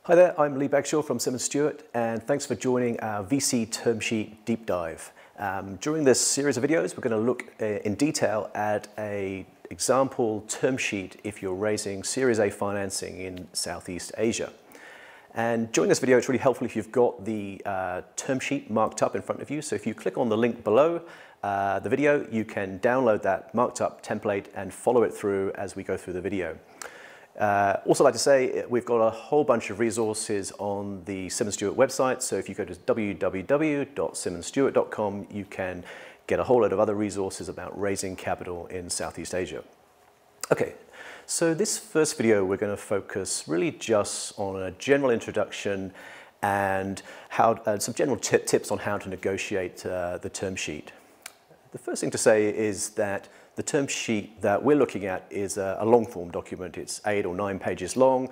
Hi there, I'm Lee Bagshaw from Simmonds Stewart, and thanks for joining our VC term sheet deep dive. During this series of videos, we're going to look in detail at an example term sheet if you're raising Series A financing in Southeast Asia. And during this video, it's really helpful if you've got the term sheet marked up in front of you. So if you click on the link below the video, you can download that marked up template and follow it through as we go through the video. Also like to say, we've got a whole bunch of resources on the Simmonds Stewart website. So if you go to www.simmonsstewart.com, you can get a whole load of other resources about raising capital in Southeast Asia. Okay, so this first video, we're going to focus really just on a general introduction and some general tips on how to negotiate the term sheet. The first thing to say is that the term sheet that we're looking at is a long form document. It's 8 or 9 pages long,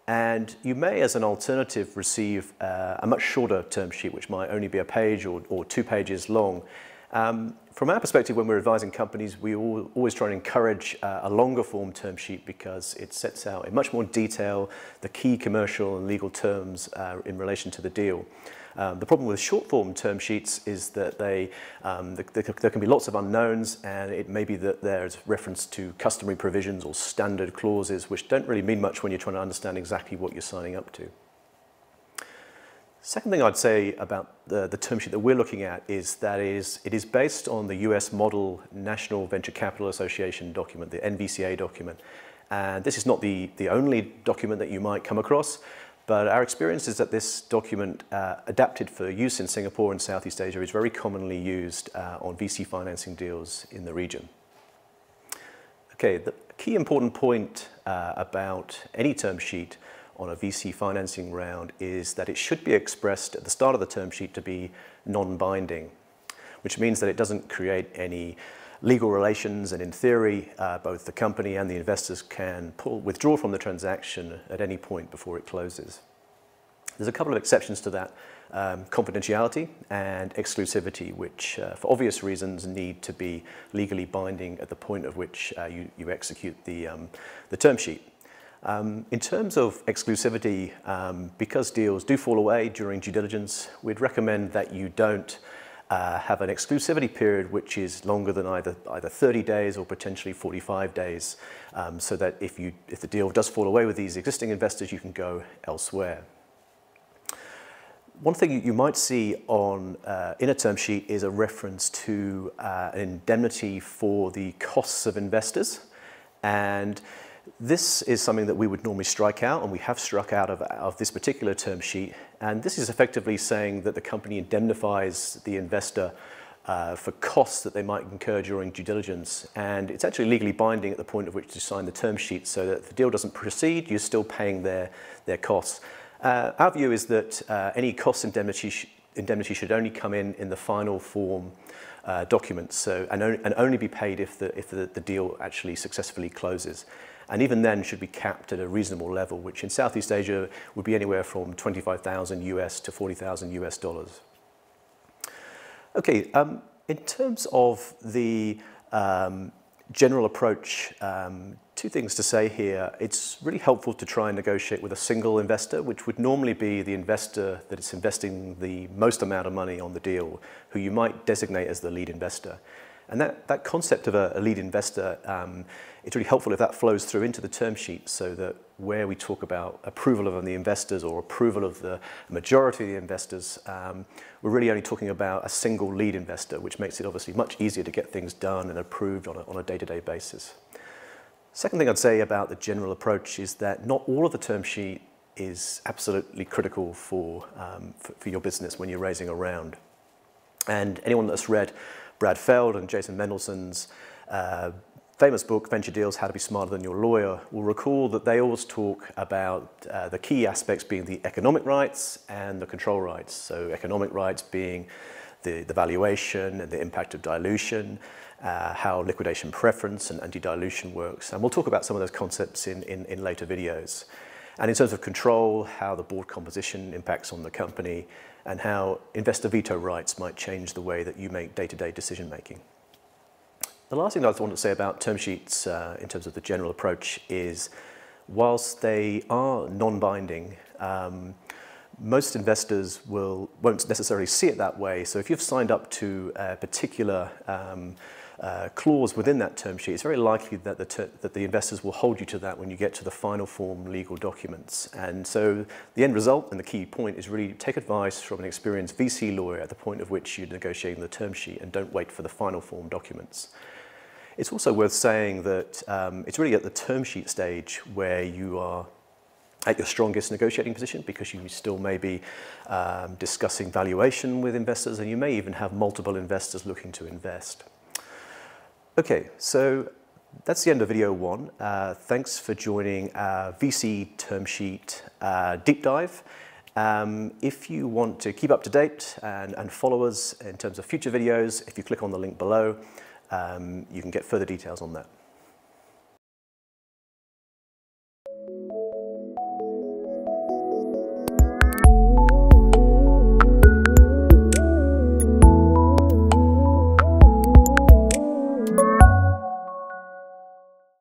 and you may, as an alternative, receive a much shorter term sheet, which might only be a page or 2 pages long. From our perspective, when we're advising companies, we always try and encourage a longer form term sheet because it sets out in much more detail the key commercial and legal terms in relation to the deal. The problem with short form term sheets is that there can be lots of unknowns, and it may be that there's reference to customary provisions or standard clauses which don't really mean much when you're trying to understand exactly what you're signing up to. Second thing I'd say about the term sheet that we're looking at is that it is based on the US Model National Venture Capital Association document, the NVCA document. And this is not the only document that you might come across, but our experience is that this document, adapted for use in Singapore and Southeast Asia, is very commonly used on VC financing deals in the region. Okay, the key important point about any term sheet on a VC financing round is that it should be expressed at the start of the term sheet to be non-binding, which means that it doesn't create any legal relations, and in theory, both the company and the investors can withdraw from the transaction at any point before it closes. There's a couple of exceptions to that, confidentiality and exclusivity, which for obvious reasons need to be legally binding at the point at which you execute the term sheet. In terms of exclusivity, because deals do fall away during due diligence, we'd recommend that you don't have an exclusivity period which is longer than either 30 days or potentially 45 days, so that if the deal does fall away with these existing investors, you can go elsewhere. One thing you might see in a term sheet is a reference to an indemnity for the costs of investors, and this is something that we would normally strike out, and we have struck out of this particular term sheet. And this is effectively saying that the company indemnifies the investor for costs that they might incur during due diligence. And it's actually legally binding at the point at which you sign the term sheet, so that if the deal doesn't proceed, you're still paying their costs. Our view is that any cost indemnity should only come in the final form documents, and only be paid if the deal actually successfully closes. And even then should be capped at a reasonable level, which in Southeast Asia would be anywhere from 25,000 US to 40,000 US dollars. Okay, in terms of the general approach, 2 things to say here. It's really helpful to try and negotiate with a single investor, which would normally be the investor that is investing the most amount of money on the deal, who you might designate as the lead investor. And that concept of a lead investor, it's really helpful if that flows through into the term sheet, so that where we talk about approval of the investors or approval of the majority of the investors, we're really only talking about a single lead investor, which makes it obviously much easier to get things done and approved on a day-to-day basis. Second thing I'd say about the general approach is that not all of the term sheet is absolutely critical for your business when you're raising a round. And anyone that's read Brad Feld and Jason Mendelson's famous book, Venture Deals, How to Be Smarter Than Your Lawyer, will recall that they always talk about the key aspects being the economic rights and the control rights. So economic rights being the valuation and the impact of dilution, how liquidation preference and anti-dilution works. And we'll talk about some of those concepts in later videos. And in terms of control, how the board composition impacts on the company, and how investor veto rights might change the way that you make day-to-day decision making. The last thing I want to say about term sheets in terms of the general approach is whilst they are non-binding, Most investors won't necessarily see it that way. So if you've signed up to a particular clause within that term sheet, it's very likely that the investors will hold you to that when you get to the final form legal documents. And so the end result and the key point is really take advice from an experienced VC lawyer at the point of which you're negotiating the term sheet, and don't wait for the final form documents. It's also worth saying that it's really at the term sheet stage where you are at your strongest negotiating position, because you still may be discussing valuation with investors, and you may even have multiple investors looking to invest. Okay, so that's the end of video 1. Thanks for joining our VC term sheet deep dive. If you want to keep up to date and follow us in terms of future videos, if you click on the link below, you can get further details on that.